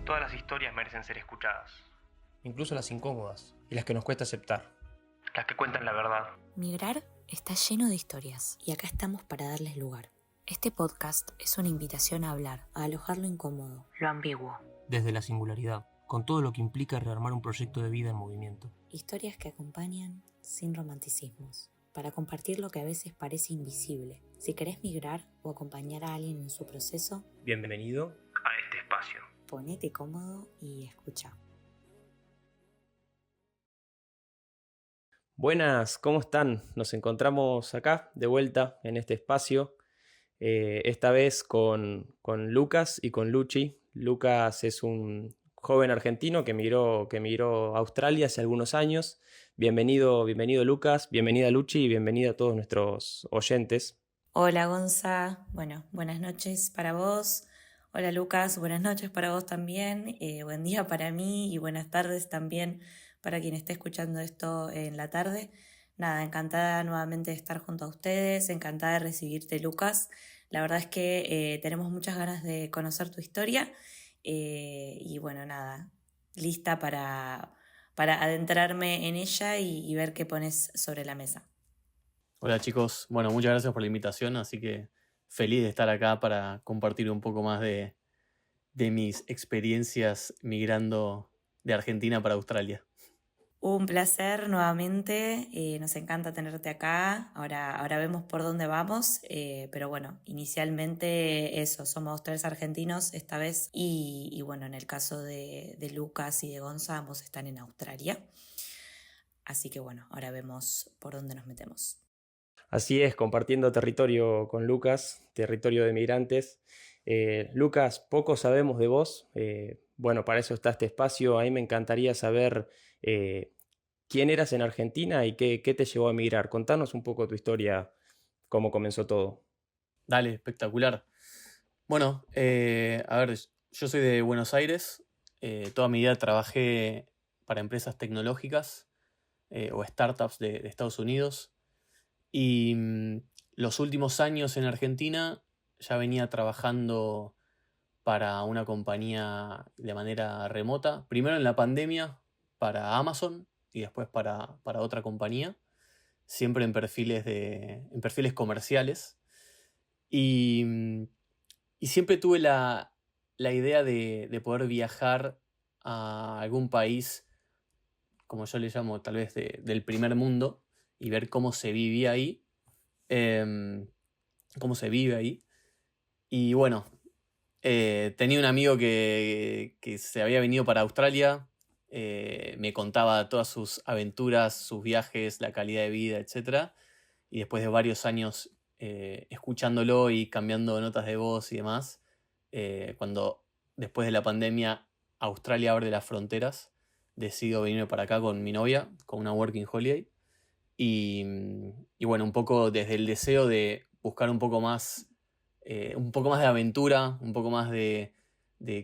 Todas las historias merecen ser escuchadas. Incluso las incómodas y las que nos cuesta aceptar. Las que cuentan la verdad. Migrar está lleno de historias y acá estamos para darles lugar. Este podcast es una invitación a hablar, a alojar lo incómodo, lo ambiguo. Desde la singularidad, con todo lo que implica rearmar un proyecto de vida en movimiento. Historias que acompañan sin romanticismos, para compartir lo que a veces parece invisible. Si querés migrar o acompañar a alguien en su proceso, Bienvenido A este espacio. ponete cómodo y escucha. Buenas, ¿cómo están? Nos encontramos acá, de vuelta, en este espacio. Esta vez con Lucas y con Luchi. Lucas es un joven argentino que emigró a Australia hace algunos años. Bienvenido Lucas, bienvenida Luchi y bienvenida a todos nuestros oyentes. Hola Gonza, buenas noches para vos. Hola Lucas, buenas noches para vos también. Buen día para mí y buenas tardes también para quien esté escuchando esto en la tarde. Nada, encantada nuevamente de estar junto a ustedes, encantada de recibirte Lucas. La verdad es que tenemos muchas ganas de conocer tu historia y bueno, nada, lista para adentrarme en ella y ver qué pones sobre la mesa. Hola chicos, bueno, muchas gracias por la invitación, así que feliz de estar acá para compartir un poco más de mis experiencias migrando de Argentina para Australia. Un placer nuevamente, nos encanta tenerte acá, ahora vemos por dónde vamos, pero bueno, inicialmente eso, somos tres argentinos esta vez y bueno, en el caso de Lucas y de Gonza, ambos están en Australia, así que bueno, ahora vemos por dónde nos metemos. Así es, compartiendo territorio con Lucas, territorio de migrantes. Lucas, poco sabemos de vos. Bueno, para eso está este espacio. A mí me encantaría saber quién eras en Argentina y qué te llevó a emigrar. Contanos un poco tu historia, cómo comenzó todo. Dale, espectacular. Bueno, a ver, yo soy de Buenos Aires. Toda mi vida trabajé para empresas tecnológicas o startups de Estados Unidos. Y los últimos años en Argentina ya venía trabajando para una compañía de manera remota. Primero en la pandemia para Amazon y después para otra compañía. Siempre en perfiles comerciales. Y siempre tuve la idea de poder viajar a algún país, como yo le llamo, tal vez del primer mundo, y ver cómo se vivía ahí, cómo se vive ahí. Y bueno, tenía un amigo que se había venido para Australia, me contaba todas sus aventuras, sus viajes, la calidad de vida, etc. Y después de varios años escuchándolo y cambiando notas de voz y demás, cuando después de la pandemia Australia abre las fronteras, decido venirme para acá con mi novia, con una Working Holiday. Y bueno, un poco desde el deseo de buscar un poco más de aventura, un poco más de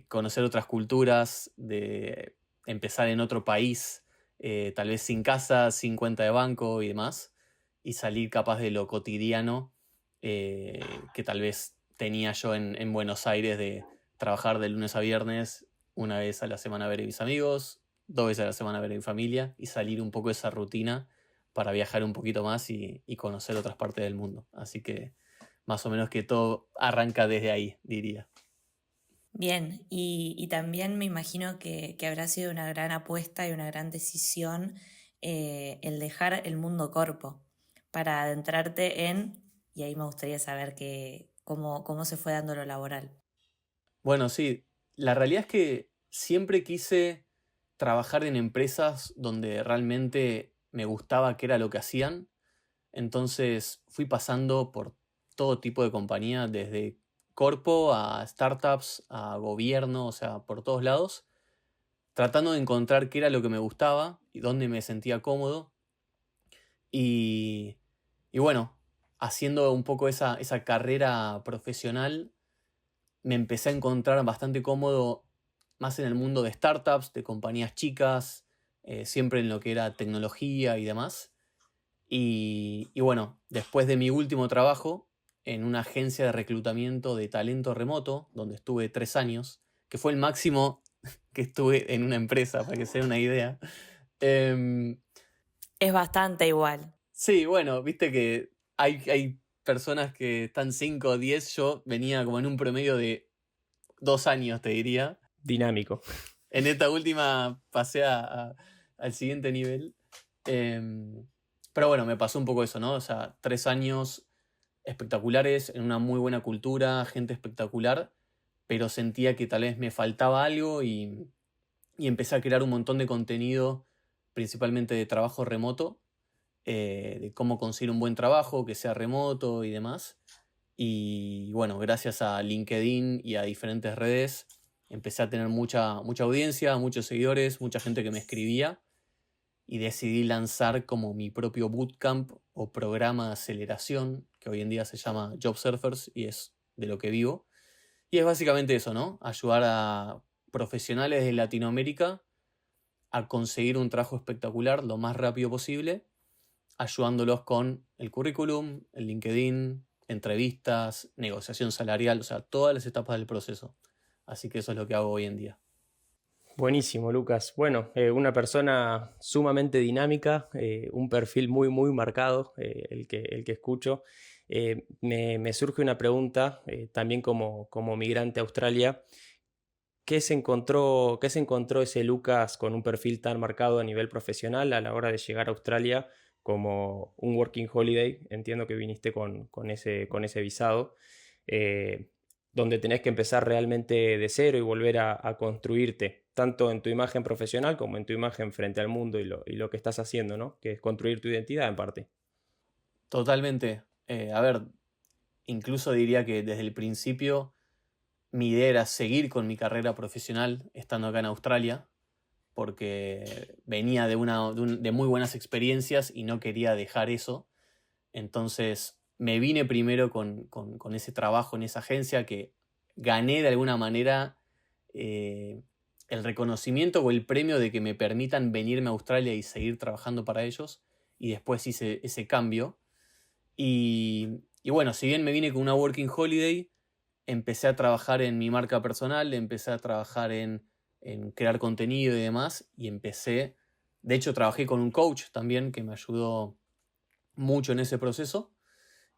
conocer otras culturas, de empezar en otro país, tal vez sin casa, sin cuenta de banco y demás, y salir capaz de lo cotidiano que tal vez tenía yo en Buenos Aires, de trabajar de lunes a viernes, una vez a la semana a ver a mis amigos, 2 veces a la semana a ver a mi familia, y salir un poco de esa rutina para viajar un poquito más y conocer otras partes del mundo. Así que más o menos que todo arranca desde ahí, diría. Bien, y también me imagino que habrá sido una gran apuesta y una gran decisión el dejar el mundo corpo para adentrarte y ahí me gustaría saber cómo se fue dando lo laboral. Bueno, sí, la realidad es que siempre quise trabajar en empresas donde realmente me gustaba qué era lo que hacían. Entonces fui pasando por todo tipo de compañía, desde corpo a startups, a gobierno, o sea, por todos lados, tratando de encontrar qué era lo que me gustaba y dónde me sentía cómodo. Y, y bueno, haciendo un poco esa carrera profesional, me empecé a encontrar bastante cómodo más en el mundo de startups, de compañías chicas, siempre en lo que era tecnología y demás. Y bueno, después de mi último trabajo en una agencia de reclutamiento de talento remoto, donde estuve 3 años, que fue el máximo que estuve en una empresa, para que se den una idea. Em, Es bastante igual. sí, bueno, viste que hay personas que están 5 o 10, yo venía como en un promedio de 2 años, te diría. Dinámico. En esta última pasé al siguiente nivel. Pero bueno, me pasó un poco eso, ¿no? O sea, 3 años espectaculares, en una muy buena cultura, gente espectacular, pero sentía que tal vez me faltaba algo y empecé a crear un montón de contenido, principalmente de trabajo remoto, de cómo conseguir un buen trabajo, que sea remoto y demás. Y bueno, gracias a LinkedIn y a diferentes redes, empecé a tener mucha audiencia, muchos seguidores, mucha gente que me escribía y decidí lanzar como mi propio bootcamp o programa de aceleración, que hoy en día se llama Job Surfers y es de lo que vivo. Y es básicamente eso, ¿no? Ayudar a profesionales de Latinoamérica a conseguir un trabajo espectacular lo más rápido posible, ayudándolos con el currículum, el LinkedIn, entrevistas, negociación salarial, o sea, todas las etapas del proceso. Así que eso es lo que hago hoy en día. Buenísimo, Lucas. Bueno, una persona sumamente dinámica, un perfil muy, muy marcado, el que escucho. Me surge una pregunta, también como migrante a Australia. ¿Qué se encontró ese Lucas con un perfil tan marcado a nivel profesional a la hora de llegar a Australia como un working holiday? Entiendo que viniste con ese visado, eh, donde tenés que empezar realmente de cero y volver a construirte, tanto en tu imagen profesional como en tu imagen frente al mundo y lo que estás haciendo, ¿no? Que es construir tu identidad en parte. Totalmente. A ver, incluso diría que desde el principio mi idea era seguir con mi carrera profesional estando acá en Australia, porque venía de muy buenas experiencias y no quería dejar eso. Entonces me vine primero con ese trabajo en esa agencia que gané de alguna manera el reconocimiento o el premio de que me permitan venirme a Australia y seguir trabajando para ellos. Y después hice ese cambio. Y bueno, si bien me vine con una working holiday, empecé a trabajar en mi marca personal, empecé a trabajar en crear contenido y demás, y de hecho trabajé con un coach también que me ayudó mucho en ese proceso,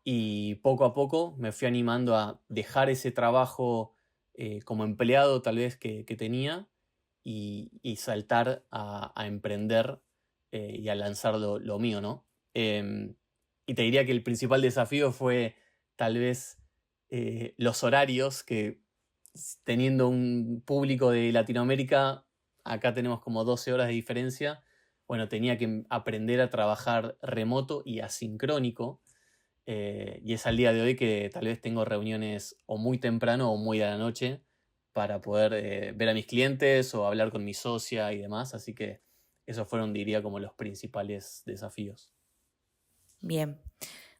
y poco a poco me fui animando a dejar ese trabajo como empleado tal vez que tenía y saltar a emprender y a lanzar lo mío, ¿no? Y te diría que el principal desafío fue tal vez los horarios, que teniendo un público de Latinoamérica, acá tenemos como 12 horas de diferencia. Bueno, tenía que aprender a trabajar remoto y asincrónico. Y es al día de hoy que tal vez tengo reuniones o muy temprano o muy a la noche para poder ver a mis clientes o hablar con mi socia y demás. Así que esos fueron, diría, como los principales desafíos. Bien,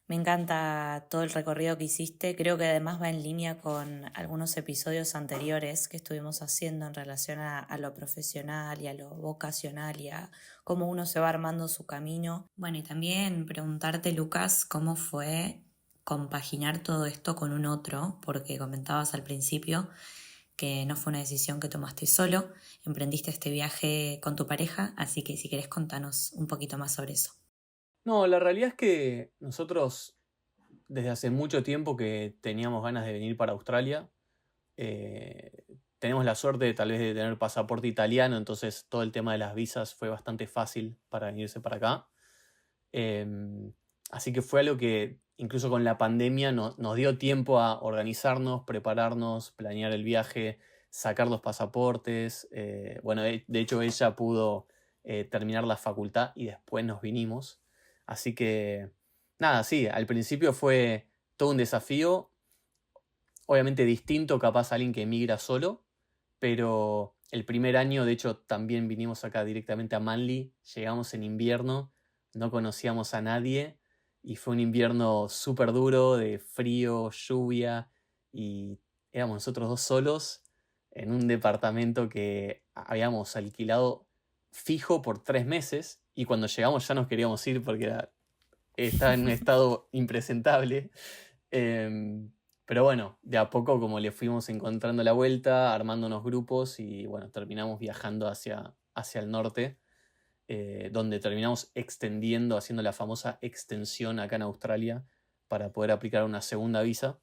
me encanta todo el recorrido que hiciste. Creo que además va en línea con algunos episodios anteriores que estuvimos haciendo en relación a lo profesional y a lo vocacional y a cómo uno se va armando su camino. Bueno, y también preguntarte, Lucas, cómo fue compaginar todo esto con un otro, porque comentabas al principio que no fue una decisión que tomaste solo, emprendiste este viaje con tu pareja, así que si querés contanos un poquito más sobre eso. No, la realidad es que nosotros desde hace mucho tiempo que teníamos ganas de venir para Australia. Tenemos la suerte tal vez de tener pasaporte italiano, entonces todo el tema de las visas fue bastante fácil para venirse para acá. Así que fue algo que incluso con la pandemia nos dio tiempo a organizarnos, prepararnos, planear el viaje, sacar los pasaportes. Bueno, de hecho ella pudo terminar la facultad y después nos vinimos. Así que, nada, sí, al principio fue todo un desafío, obviamente distinto capaz a alguien que emigra solo, pero el primer año, de hecho, también vinimos acá directamente a Manly, llegamos en invierno, no conocíamos a nadie y fue un invierno súper duro, de frío, lluvia, y éramos nosotros dos solos en un departamento que habíamos alquilado fijo por 3 meses y cuando llegamos ya nos queríamos ir porque estaba en un estado impresentable. Pero bueno, de a poco como le fuimos encontrando la vuelta, armando unos grupos y bueno, terminamos viajando hacia el norte, donde terminamos extendiendo, haciendo la famosa extensión acá en Australia para poder aplicar una segunda visa.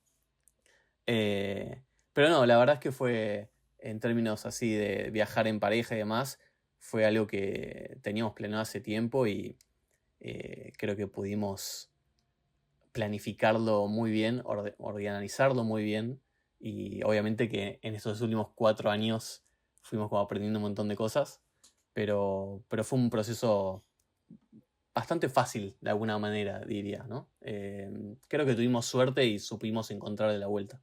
Pero no, la verdad es que fue, en términos así de viajar en pareja y demás, fue algo que teníamos planeado hace tiempo y creo que pudimos planificarlo muy bien, organizarlo muy bien y obviamente que en estos últimos 4 años fuimos como aprendiendo un montón de cosas, pero fue un proceso bastante fácil de alguna manera, diría, ¿no? Creo que tuvimos suerte y supimos encontrar de la vuelta.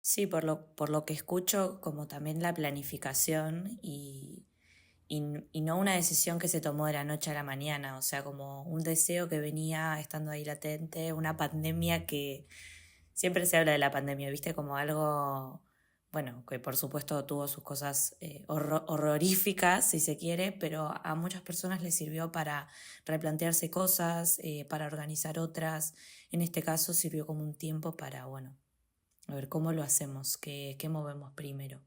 Sí, por lo que escucho, como también la planificación y no una decisión que se tomó de la noche a la mañana, o sea, como un deseo que venía estando ahí latente, una pandemia que siempre se habla de la pandemia, ¿viste? Como algo, bueno, que por supuesto tuvo sus cosas horroríficas, si se quiere, pero a muchas personas les sirvió para replantearse cosas, para organizar otras. En este caso sirvió como un tiempo para, bueno, a ver cómo lo hacemos, qué movemos primero.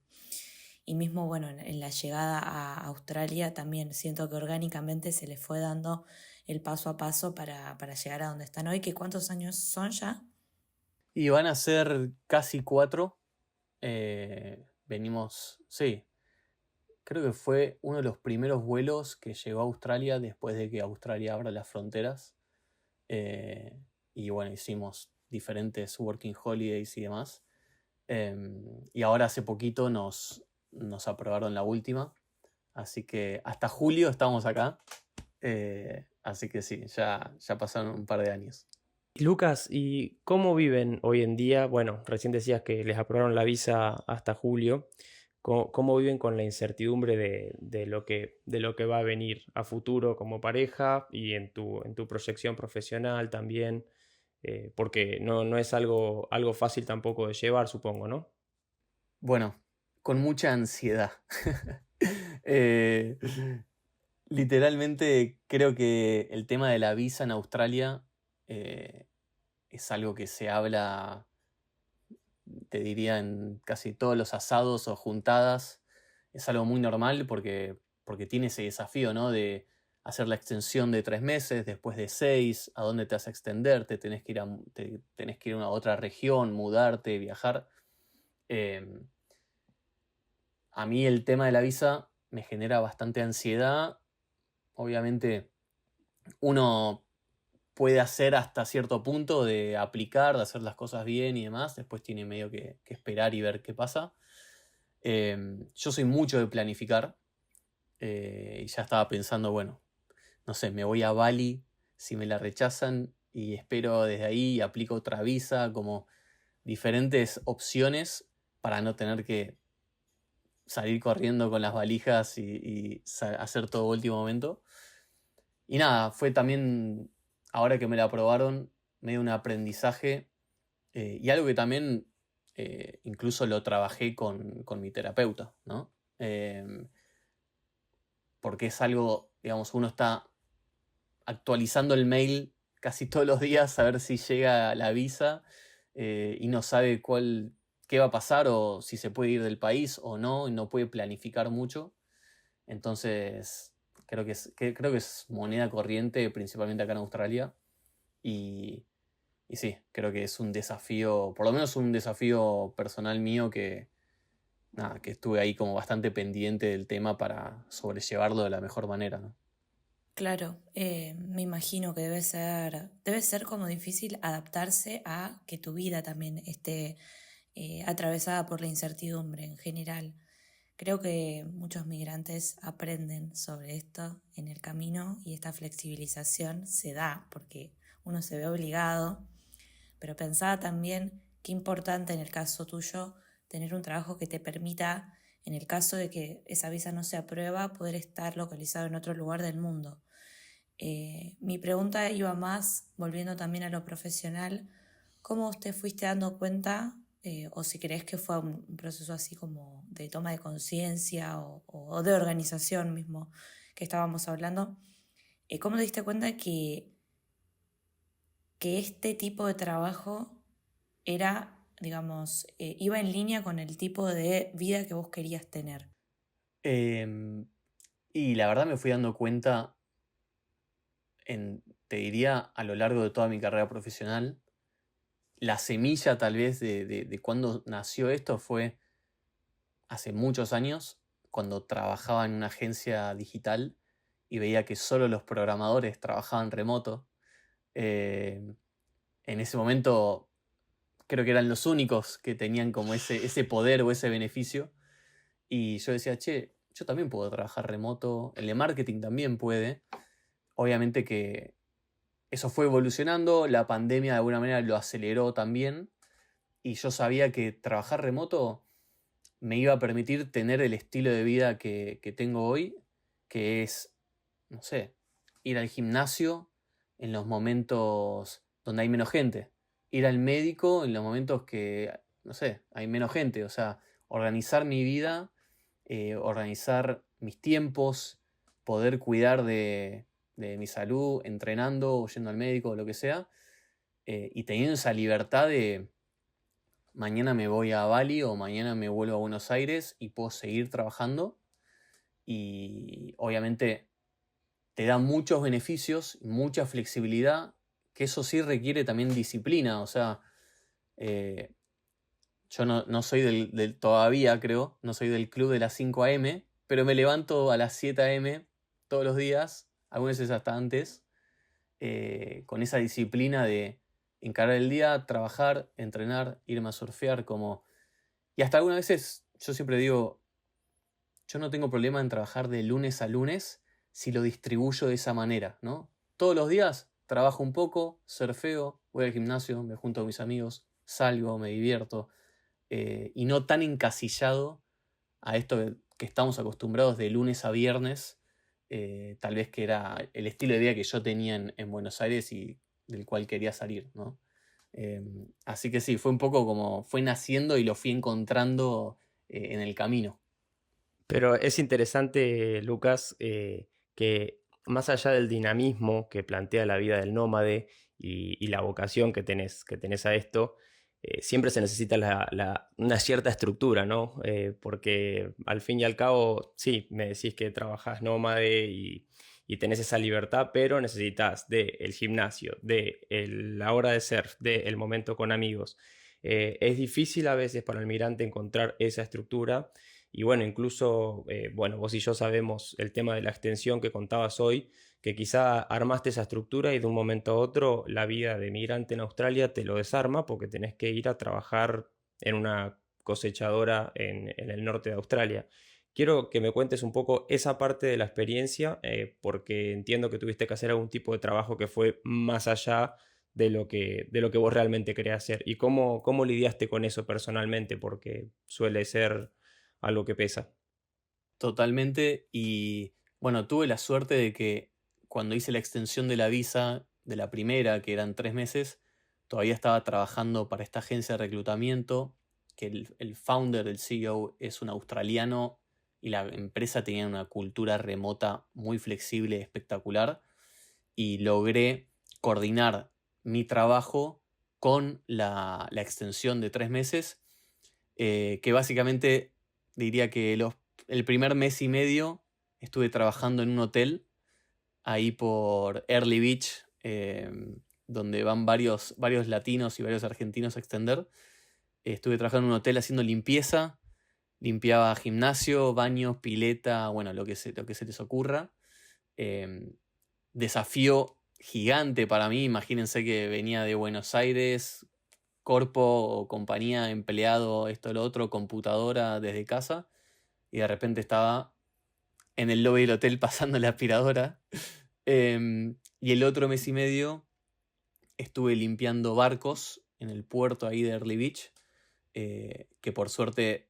Y mismo, bueno, en la llegada a Australia también siento que orgánicamente se les fue dando el paso a paso para llegar a donde están hoy, que ¿cuántos años son ya? Y van a ser casi 4. Venimos, sí, creo que fue uno de los primeros vuelos que llegó a Australia después de que Australia abra las fronteras. Eh, y bueno, hicimos diferentes working holidays y demás. Y ahora hace poquito nos aprobaron la última. Así que hasta julio estamos acá. Así que sí, ya pasaron un par de años. Lucas, ¿y cómo viven hoy en día? Bueno, recién decías que les aprobaron la visa hasta julio. ¿Cómo viven con la incertidumbre de lo que va a venir a futuro como pareja y en tu proyección profesional también? Porque no es algo fácil tampoco de llevar, supongo, ¿no? Bueno, con mucha ansiedad. Eh, Literalmente creo que el tema de la visa en Australia eh, es algo que se habla, te diría, en casi todos los asados o juntadas. Es algo muy normal porque tiene ese desafío, ¿no? De hacer la extensión de 3 meses, después de 6, ¿a dónde te vas a extender? Tenés que ir a una otra región, mudarte, viajar. Eh, a mí el tema de la visa me genera bastante ansiedad. Obviamente uno puede hacer hasta cierto punto de aplicar, de hacer las cosas bien y demás. Después tiene medio que esperar y ver qué pasa. Yo soy mucho de planificar y ya estaba pensando, bueno, no sé, me voy a Bali si me la rechazan y espero desde ahí y aplico otra visa, como diferentes opciones para no tener que salir corriendo con las valijas y hacer todo último momento. Y nada, fue también, ahora que me la aprobaron, medio un aprendizaje y algo que también incluso lo trabajé con mi terapeuta, ¿no? Porque es algo, digamos, uno está actualizando el mail casi todos los días a ver si llega la visa y no sabe qué va a pasar o si se puede ir del país o no, y no puede planificar mucho. Entonces, creo que es moneda corriente, principalmente acá en Australia. Y, y sí, creo que es un desafío, por lo menos un desafío personal mío que, nada, que estuve ahí como bastante pendiente del tema para sobrellevarlo de la mejor manera, ¿no? Claro, me imagino que debe ser como difícil adaptarse a que tu vida también esté atravesada por la incertidumbre en general. Creo que muchos migrantes aprenden sobre esto en el camino y esta flexibilización se da porque uno se ve obligado, pero pensaba también qué importante en el caso tuyo tener un trabajo que te permita, en el caso de que esa visa no se aprueba, poder estar localizado en otro lugar del mundo. Mi pregunta iba más, volviendo también a lo profesional, ¿cómo te fuiste dando cuenta, o si crees que fue un proceso así como de toma de conciencia o de organización mismo que estábamos hablando, cómo te diste cuenta que este tipo de trabajo era digamos, iba en línea con el tipo de vida que vos querías tener? Y la verdad me fui dando cuenta, te diría, a lo largo de toda mi carrera profesional. La semilla tal vez de cuando nació esto fue hace muchos años, cuando trabajaba en una agencia digital y veía que solo los programadores trabajaban remoto. En ese momento creo que eran los únicos que tenían como ese poder o ese beneficio. Y yo decía, che, yo también puedo trabajar remoto, el de marketing también puede. Obviamente que eso fue evolucionando, la pandemia de alguna manera lo aceleró también, y yo sabía que trabajar remoto me iba a permitir tener el estilo de vida que tengo hoy, que es, no sé, ir al gimnasio en los momentos donde hay menos gente, ir al médico en los momentos que, no sé, hay menos gente, o sea, organizar mi vida, organizar mis tiempos, poder cuidar de mi salud, entrenando o yendo al médico o lo que sea, y teniendo esa libertad de mañana me voy a Bali o mañana me vuelvo a Buenos Aires y puedo seguir trabajando. Y obviamente te da muchos beneficios, mucha flexibilidad, que eso sí requiere también disciplina. O sea, yo no soy todavía creo, no soy del club de las 5 a.m., pero me levanto a las 7 a.m. todos los días, algunas veces hasta antes, con esa disciplina de encarar el día, trabajar, entrenar, irme a surfear, y hasta algunas veces yo siempre digo, yo no tengo problema en trabajar de lunes a lunes si lo distribuyo de esa manera, ¿no? Todos los días trabajo un poco, surfeo, voy al gimnasio, me junto con mis amigos, salgo, me divierto, y no tan encasillado a esto que estamos acostumbrados de lunes a viernes, tal vez que era el estilo de vida que yo tenía en Buenos Aires y del cual quería salir, ¿no? Así que sí, fue un poco como fue naciendo y lo fui encontrando en el camino. Pero es interesante, Lucas, que más allá del dinamismo que plantea la vida del nómade y la vocación que tenés a esto, siempre se necesita una cierta estructura, ¿no? Porque al fin y al cabo, sí, me decís que trabajás nómade y tenés esa libertad, pero necesitas del gimnasio, de la hora de surf, del momento con amigos. Es difícil a veces para el migrante encontrar esa estructura. Y bueno, incluso, bueno, vos y yo sabemos el tema de la extensión que contabas hoy, que quizá armaste esa estructura y de un momento a otro la vida de migrante en Australia te lo desarma porque tenés que ir a trabajar en una cosechadora en el norte de Australia. Quiero que me cuentes un poco esa parte de la experiencia, porque entiendo que tuviste que hacer algún tipo de trabajo que fue más allá de lo que vos realmente querías hacer. ¿Y cómo lidiaste con eso personalmente? Porque suele ser algo que pesa. Totalmente. Y bueno, tuve la suerte de que cuando hice la extensión de la visa, de la primera, que eran 3 meses, todavía estaba trabajando para esta agencia de reclutamiento, que el founder, el CEO, es un australiano y la empresa tenía una cultura remota muy flexible, espectacular, y logré coordinar mi trabajo con la extensión de 3 meses, que básicamente diría que el primer mes y medio estuve trabajando en un hotel ahí por Early Beach, donde van varios latinos y varios argentinos a extender. Estuve trabajando en un hotel haciendo limpieza, limpiaba gimnasio, baños, pileta, bueno, lo que se les ocurra. Desafío gigante para mí, imagínense que venía de Buenos Aires, corpo o compañía, empleado, esto, lo otro, computadora desde casa, y de repente estaba en el lobby del hotel pasando la aspiradora. Y el otro mes y medio estuve limpiando barcos en el puerto ahí de Early Beach, que por suerte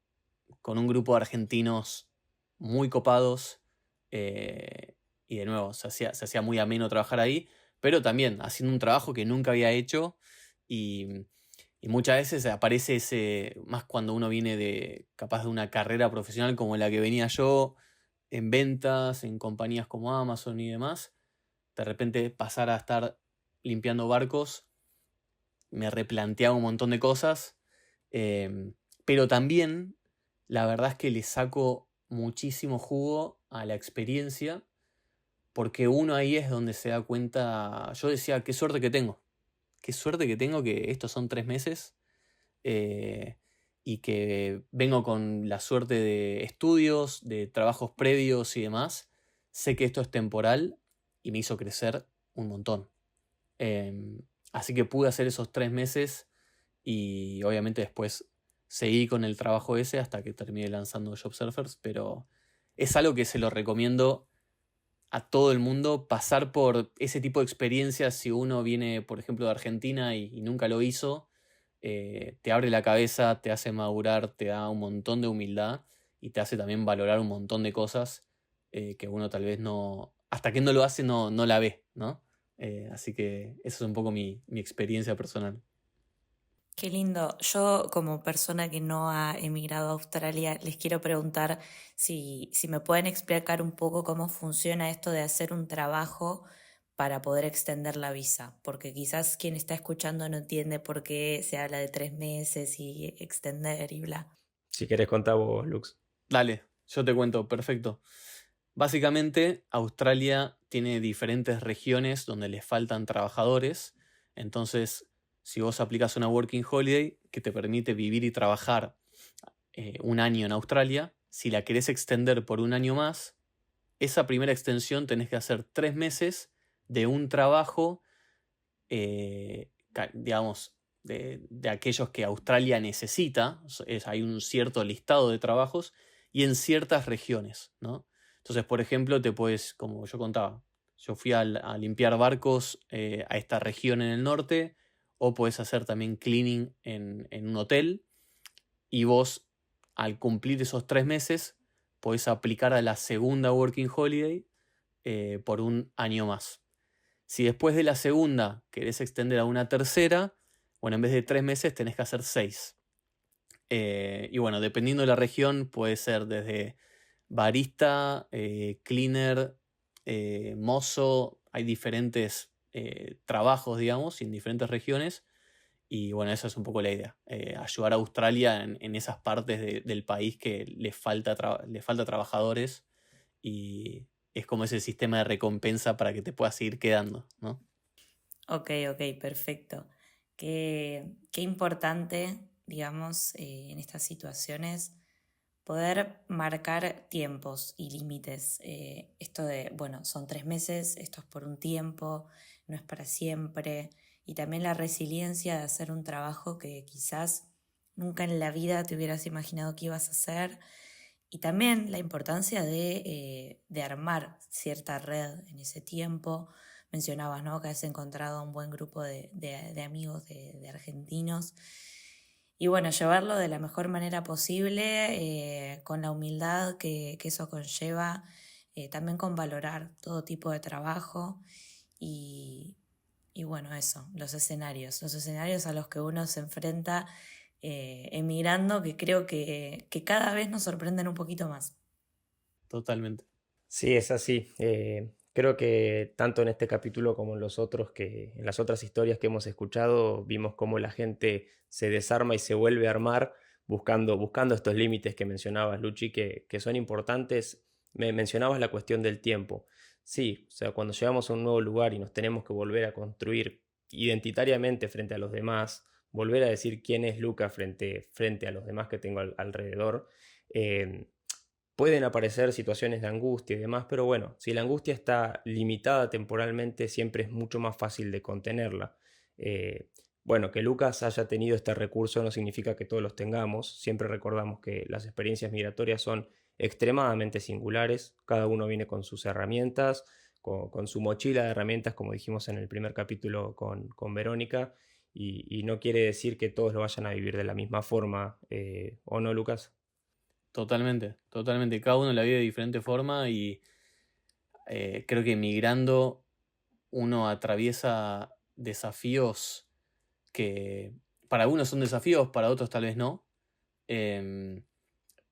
con un grupo de argentinos muy copados, y de nuevo se hacía muy ameno trabajar ahí, pero también haciendo un trabajo que nunca había hecho, y muchas veces aparece ese, más cuando uno viene capaz de una carrera profesional como la que venía yo, en ventas, en compañías como Amazon y demás, de repente pasar a estar limpiando barcos me replanteaba un montón de cosas, Pero también la verdad es que le saco muchísimo jugo a la experiencia, porque uno ahí es donde se da cuenta. Yo decía, qué suerte que tengo que estos son 3 meses, y que vengo con la suerte de estudios, de trabajos previos y demás. Sé que esto es temporal y me hizo crecer un montón. Así que pude hacer esos 3 meses y obviamente después seguí con el trabajo ese hasta que terminé lanzando Job Surfers, pero es algo que se lo recomiendo a todo el mundo, pasar por ese tipo de experiencias. Si uno viene, por ejemplo, de Argentina y nunca lo hizo, te abre la cabeza, te hace madurar, te da un montón de humildad y te hace también valorar un montón de cosas que uno tal vez no, hasta que no lo hace, no la ve, ¿no? Así que esa es un poco mi experiencia personal. Qué lindo. Yo, como persona que no ha emigrado a Australia, les quiero preguntar si me pueden explicar un poco cómo funciona esto de hacer un trabajo para poder extender la visa, porque quizás quien está escuchando no entiende por qué se habla de 3 meses y extender y bla. Si querés contar vos, Lux. Dale, yo te cuento, perfecto. Básicamente, Australia tiene diferentes regiones donde le faltan trabajadores. Entonces, si vos aplicas una Working Holiday que te permite vivir y trabajar 1 año en Australia, si la querés extender por 1 año más, esa primera extensión tenés que hacer 3 meses de un trabajo, digamos, de aquellos que Australia necesita. Hay un cierto listado de trabajos y en ciertas regiones, ¿no? Entonces, por ejemplo, como yo contaba, yo fui a limpiar barcos a esta región en el norte, o puedes hacer también cleaning en un hotel, y vos, al cumplir esos 3 meses, podés aplicar a la segunda Working Holiday por 1 año más. Si después de la segunda querés extender a una tercera, bueno, en vez de 3 meses tenés que hacer 6. Y bueno, dependiendo de la región, puede ser desde barista, cleaner, mozo. Hay diferentes trabajos, digamos, en diferentes regiones. Y bueno, esa es un poco la idea. Ayudar a Australia en esas partes del país que le falta trabajadores. Y es como ese sistema de recompensa para que te puedas seguir quedando, ¿no? Ok, perfecto. Qué importante, digamos, en estas situaciones poder marcar tiempos y límites. Esto de, bueno, son 3 meses, esto es por un tiempo, no es para siempre. Y también la resiliencia de hacer un trabajo que quizás nunca en la vida te hubieras imaginado que ibas a hacer. Y también la importancia de armar cierta red en ese tiempo. Mencionabas, ¿no?, que has encontrado un buen grupo de amigos de argentinos. Y bueno, llevarlo de la mejor manera posible, con la humildad que eso conlleva, también con valorar todo tipo de trabajo y bueno, eso, los escenarios a los que uno se enfrenta emigrando, que creo que cada vez nos sorprenden un poquito más. Totalmente. Sí, es así. Creo que tanto en este capítulo como en los otros, que en las otras historias que hemos escuchado, vimos cómo la gente se desarma y se vuelve a armar buscando estos límites que mencionabas, Luchi, que son importantes. Me mencionabas la cuestión del tiempo. Sí, o sea, cuando llegamos a un nuevo lugar y nos tenemos que volver a construir identitariamente frente a los demás, volver a decir quién es Luca frente a los demás que tengo alrededor, pueden aparecer situaciones de angustia y demás, pero bueno, si la angustia está limitada temporalmente, siempre es mucho más fácil de contenerla. Bueno, que Lucas haya tenido este recurso no significa que todos los tengamos. Siempre recordamos que las experiencias migratorias son extremadamente singulares. Cada uno viene con sus herramientas, con su mochila de herramientas, como dijimos en el primer capítulo con Verónica, y no quiere decir que todos lo vayan a vivir de la misma forma. ¿O no, Lucas? Totalmente. Cada uno la vive de diferente forma y creo que migrando uno atraviesa desafíos que para algunos son desafíos, para otros tal vez no.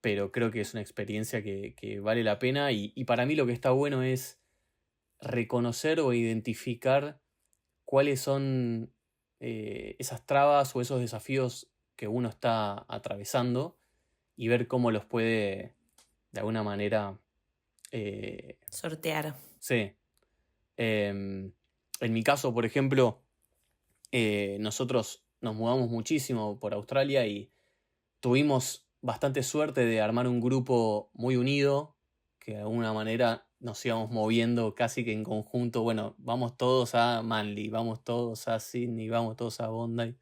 Pero creo que es una experiencia que vale la pena y para mí lo que está bueno es reconocer o identificar cuáles son esas trabas o esos desafíos que uno está atravesando y ver cómo los puede, de alguna manera, Sortear. sí. En mi caso, por ejemplo, nosotros nos mudamos muchísimo por Australia y tuvimos bastante suerte de armar un grupo muy unido, que de alguna manera nos íbamos moviendo casi que en conjunto. Bueno, vamos todos a Manly, vamos todos a Sydney, vamos todos a Bondi.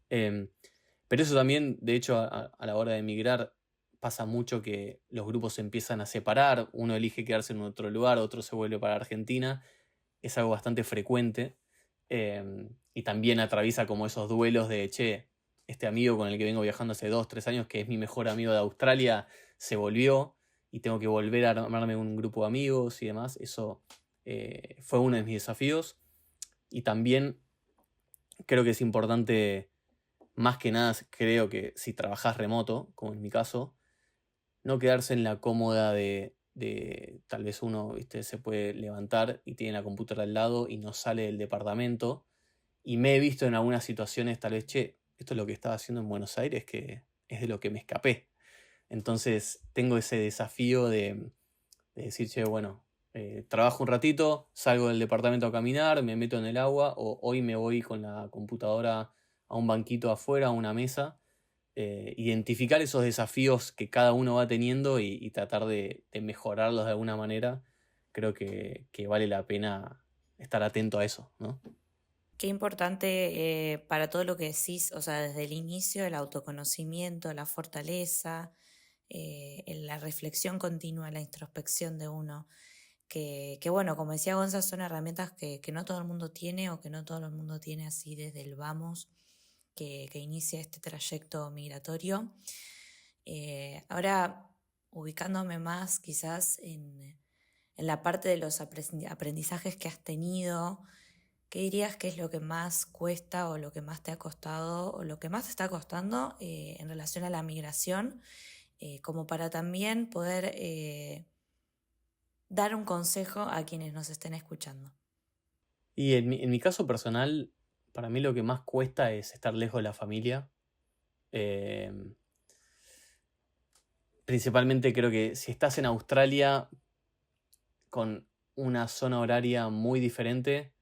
Pero eso también, de hecho, a la hora de emigrar, pasa mucho que los grupos se empiezan a separar, uno elige quedarse en otro lugar, otro se vuelve para Argentina. Es algo bastante frecuente. Y también atraviesa como esos duelos de, che, este amigo con el que vengo viajando hace 2, 3 años, que es mi mejor amigo de Australia, se volvió y tengo que volver a armarme un grupo de amigos y demás. Eso fue uno de mis desafíos. Y también creo que es importante, más que nada, creo que si trabajás remoto, como en mi caso, no quedarse en la cómoda de tal vez uno, ¿viste? Se puede levantar y tiene la computadora al lado y no sale del departamento. Y me he visto en algunas situaciones, tal vez, che, esto es lo que estaba haciendo en Buenos Aires, que es de lo que me escapé. Entonces tengo ese desafío de decir, che, bueno, trabajo un ratito, salgo del departamento a caminar, me meto en el agua, o hoy me voy con la computadora a un banquito afuera, a una mesa. Identificar esos desafíos que cada uno va teniendo y tratar de mejorarlos de alguna manera, creo que vale la pena estar atento a eso, ¿no? Qué importante para todo lo que decís, o sea, desde el inicio, el autoconocimiento, la fortaleza, la reflexión continua, la introspección de uno, que bueno, como decía Gonza, son herramientas que no todo el mundo tiene o que no todo el mundo tiene así desde el vamos, que inicia este trayecto migratorio. Ahora, ubicándome más quizás en la parte de los aprendizajes que has tenido, ¿qué dirías que es lo que más cuesta o lo que más te ha costado o lo que más te está costando en relación a la migración? Como para también poder dar un consejo a quienes nos estén escuchando. Y en mi caso personal, para mí lo que más cuesta es estar lejos de la familia. Principalmente creo que si estás en Australia con una zona horaria muy diferente,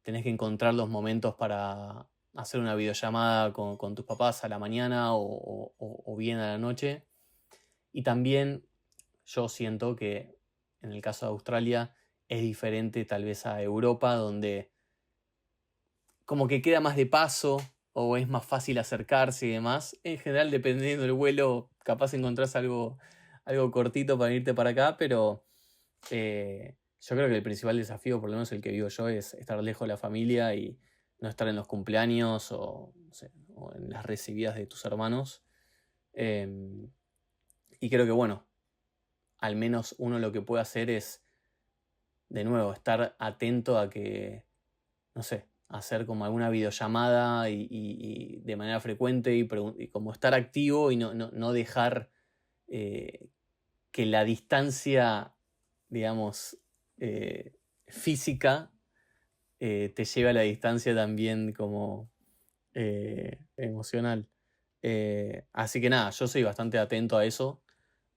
tenés que encontrar los momentos para hacer una videollamada con tus papás a la mañana o bien a la noche. Y también yo siento que en el caso de Australia es diferente tal vez a Europa, donde como que queda más de paso o es más fácil acercarse y demás. En general, dependiendo del vuelo, capaz encontrás algo cortito para irte para acá, pero yo creo que el principal desafío, por lo menos el que vivo yo, es estar lejos de la familia y no estar en los cumpleaños o, no sé, o en las recibidas de tus hermanos. Y creo que, bueno, al menos uno lo que puede hacer es, de nuevo, estar atento a que, no sé, hacer como alguna videollamada y de manera frecuente y como estar activo y no dejar que la distancia, digamos, física te lleve a la distancia también como emocional. Así que nada, yo soy bastante atento a eso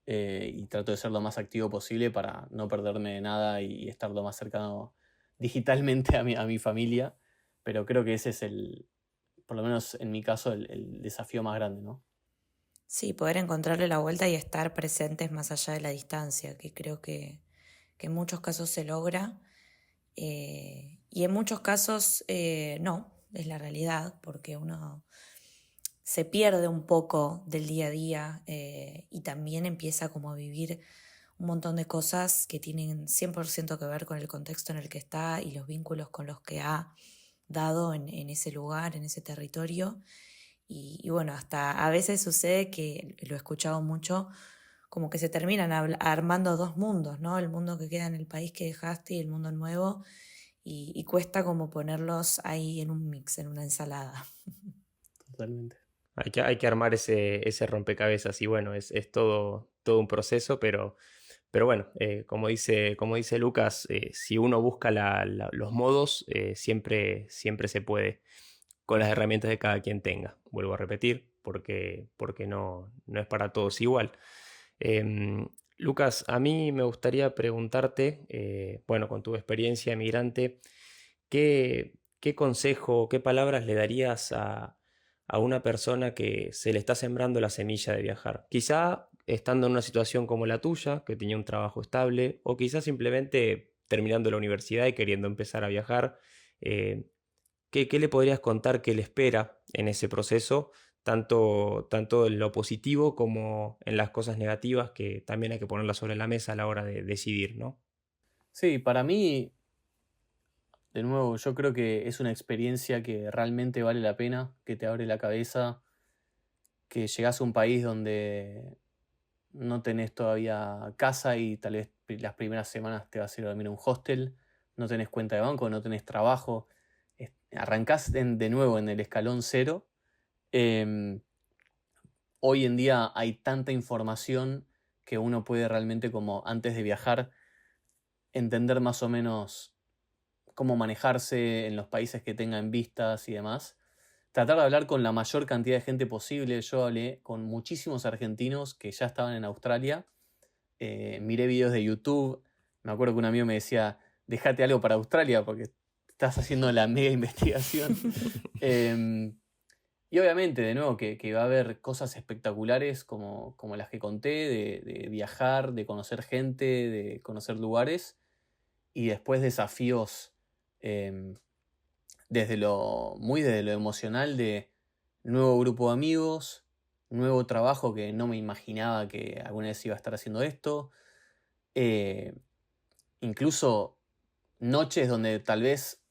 y trato de ser lo más activo posible para no perderme de nada y estar lo más cercano digitalmente a mi familia. Pero creo que ese es por lo menos en mi caso, el desafío más grande, ¿no? Sí, poder encontrarle la vuelta y estar presentes más allá de la distancia, que creo que en muchos casos se logra y en muchos casos no, es la realidad, porque uno se pierde un poco del día a día y también empieza como a vivir un montón de cosas que tienen 100% que ver con el contexto en el que está y los vínculos con los que ha dado en ese lugar, en ese territorio. Y bueno, hasta a veces sucede que, lo he escuchado mucho, como que se terminan armando dos mundos, ¿no? El mundo que queda en el país que dejaste y el mundo nuevo, y cuesta como ponerlos ahí en un mix, en una ensalada. Totalmente. Hay que armar ese rompecabezas y bueno, es todo un proceso, pero bueno, como dice Lucas, si uno busca los modos, siempre se puede con las herramientas que cada quien tenga. Vuelvo a repetir, porque no es para todos igual. Lucas, a mí me gustaría preguntarte, bueno, con tu experiencia migrante, ¿qué consejo, qué palabras le darías a una persona que se le está sembrando la semilla de viajar? Quizá estando en una situación como la tuya, que tenía un trabajo estable, o quizá simplemente terminando la universidad y queriendo empezar a viajar. eh, ¿Qué le podrías contar que le espera en ese proceso, tanto en lo positivo como en las cosas negativas que también hay que ponerlas sobre la mesa a la hora de decidir, ¿no? Sí, para mí, de nuevo, yo creo que es una experiencia que realmente vale la pena, que te abre la cabeza, que llegás a un país donde no tenés todavía casa y tal vez las primeras semanas te vas a ir a dormir en un hostel, no tenés cuenta de banco, no tenés trabajo, arrancás de nuevo en el escalón cero. Em, Hoy en día hay tanta información que uno puede realmente, como antes de viajar, entender más o menos cómo manejarse en los países que tengan vistas y demás. Tratar de hablar con la mayor cantidad de gente posible. Yo hablé con muchísimos argentinos que ya estaban en Australia. Miré videos de YouTube. Me acuerdo que un amigo me decía, déjate algo para Australia porque estás haciendo la mega investigación. Y obviamente, de nuevo, que va a haber cosas espectaculares como las que conté, de viajar, de conocer gente, de conocer lugares, y después desafíos em, desde lo emocional de nuevo grupo de amigos, nuevo trabajo que no me imaginaba que alguna vez iba a estar haciendo esto, eh, incluso noches donde tal vez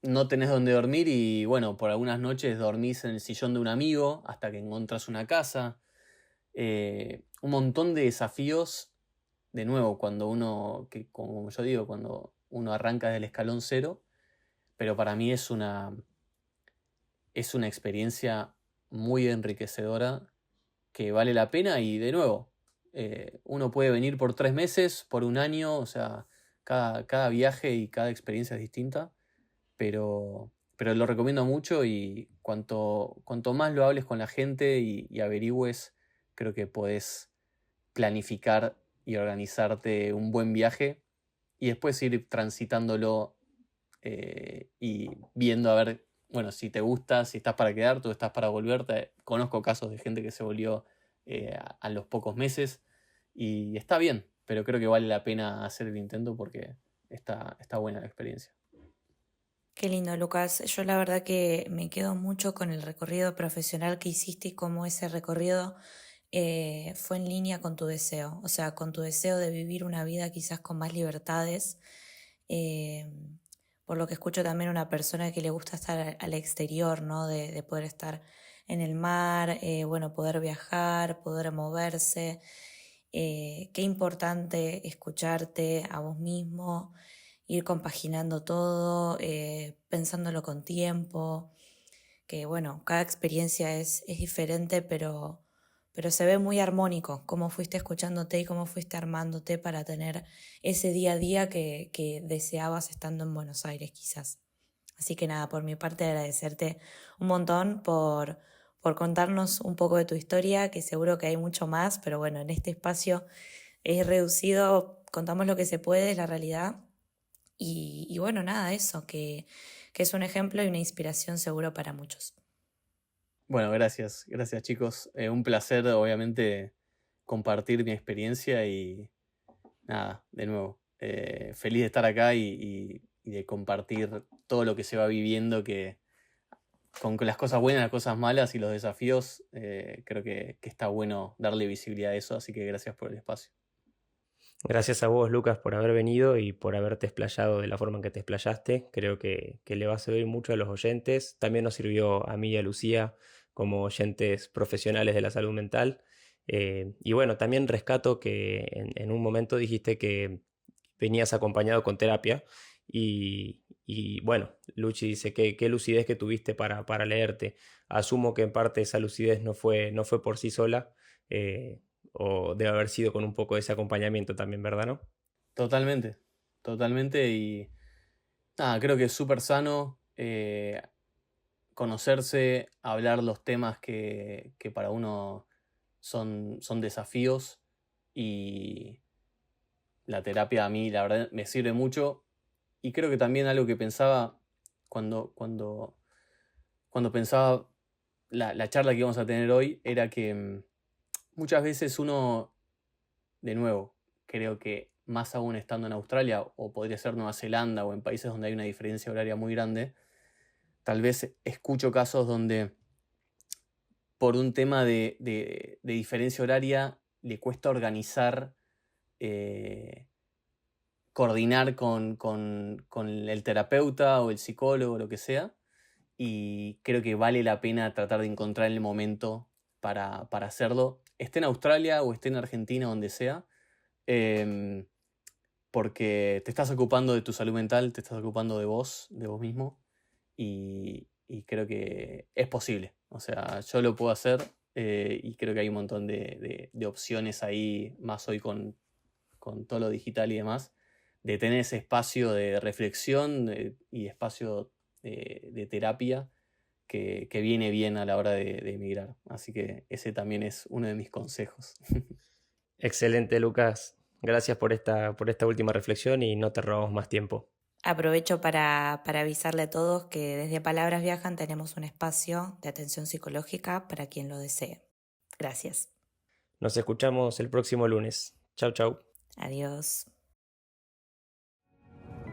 no tenés donde dormir y bueno, por algunas noches dormís en el sillón de un amigo hasta que encontrás una casa. Un montón de desafíos, de nuevo, cuando uno, que como yo digo, cuando uno arranca desde el escalón cero, pero para mí es una experiencia muy enriquecedora que vale la pena y de nuevo, uno puede venir por 3 meses, por un año, o sea, cada viaje y cada experiencia es distinta, pero lo recomiendo mucho y cuanto más lo hables con la gente y averigües, creo que podés planificar y organizarte un buen viaje y después ir transitándolo y viendo a ver, bueno, si te gusta, si estás para quedarte o estás para volverte. Conozco casos de gente que se volvió a los pocos meses y está bien, pero creo que vale la pena hacer el intento porque está buena la experiencia. Qué lindo, Lucas. Yo la verdad que me quedo mucho con el recorrido profesional que hiciste y cómo ese recorrido fue en línea con tu deseo, o sea, con tu deseo de vivir una vida quizás con más libertades. eh, por lo que escucho también una persona que le gusta estar al exterior, ¿no? De poder estar en el mar, bueno, poder viajar, poder moverse. Qué importante escucharte a vos mismo, ir compaginando todo, pensándolo con tiempo, que bueno, cada experiencia es diferente, pero se ve muy armónico cómo fuiste escuchándote y cómo fuiste armándote para tener ese día a día que deseabas estando en Buenos Aires quizás. Así que nada, por mi parte agradecerte un montón por contarnos un poco de tu historia, que seguro que hay mucho más, pero bueno, en este espacio es reducido, contamos lo que se puede, es la realidad. Y bueno, nada, eso, que es un ejemplo y una inspiración seguro para muchos. Bueno, gracias chicos. Un placer, obviamente, compartir mi experiencia y nada, de nuevo, feliz de estar acá y de compartir todo lo que se va viviendo, que con las cosas buenas, las cosas malas y los desafíos, creo que está bueno darle visibilidad a eso, así que gracias por el espacio. Gracias a vos, Lucas, por haber venido y por haberte explayado de la forma en que te explayaste. Creo que le va a servir mucho a los oyentes. También nos sirvió a mí y a Lucía como oyentes profesionales de la salud mental. Y bueno, también rescato que en un momento dijiste que venías acompañado con terapia. Y bueno, Luchi dice que qué lucidez que tuviste para leerte. Asumo que en parte esa lucidez no fue por sí sola. O debe haber sido con un poco de ese acompañamiento también, ¿verdad, no? Totalmente, totalmente y nada, creo que es súper sano conocerse, hablar los temas que para uno son desafíos, y la terapia a mí la verdad me sirve mucho. Y creo que también algo que pensaba cuando pensaba la charla que íbamos a tener hoy era que muchas veces uno, de nuevo, creo que más aún estando en Australia, o podría ser Nueva Zelanda, o en países donde hay una diferencia horaria muy grande, tal vez escucho casos donde por un tema de diferencia horaria le cuesta organizar, coordinar con el terapeuta o el psicólogo o lo que sea, y creo que vale la pena tratar de encontrar el momento para hacerlo, esté en Australia o esté en Argentina, donde sea, porque te estás ocupando de tu salud mental, te estás ocupando de vos mismo, y creo que es posible. O sea, yo lo puedo hacer, y creo que hay un montón de opciones ahí, más hoy con todo lo digital y demás, de tener ese espacio de reflexión y espacio de terapia que viene bien a la hora de emigrar. Así que ese también es uno de mis consejos. Excelente, Lucas. Gracias por esta última reflexión y no te robamos más tiempo. Aprovecho para avisarle a todos que desde Palabras Viajan tenemos un espacio de atención psicológica para quien lo desee. Gracias. Nos escuchamos el próximo lunes. Chau, chau. Adiós.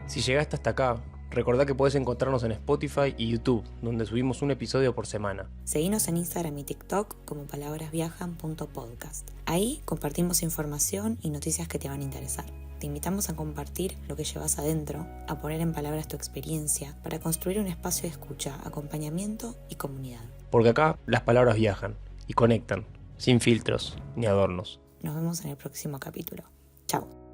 Si llegaste hasta acá, recordá que podés encontrarnos en Spotify y YouTube, donde subimos un episodio por semana. Seguinos en Instagram y TikTok como palabrasviajan.podcast. Ahí compartimos información y noticias que te van a interesar. Te invitamos a compartir lo que llevas adentro, a poner en palabras tu experiencia, para construir un espacio de escucha, acompañamiento y comunidad. Porque acá las palabras viajan y conectan, sin filtros ni adornos. Nos vemos en el próximo capítulo. Chao.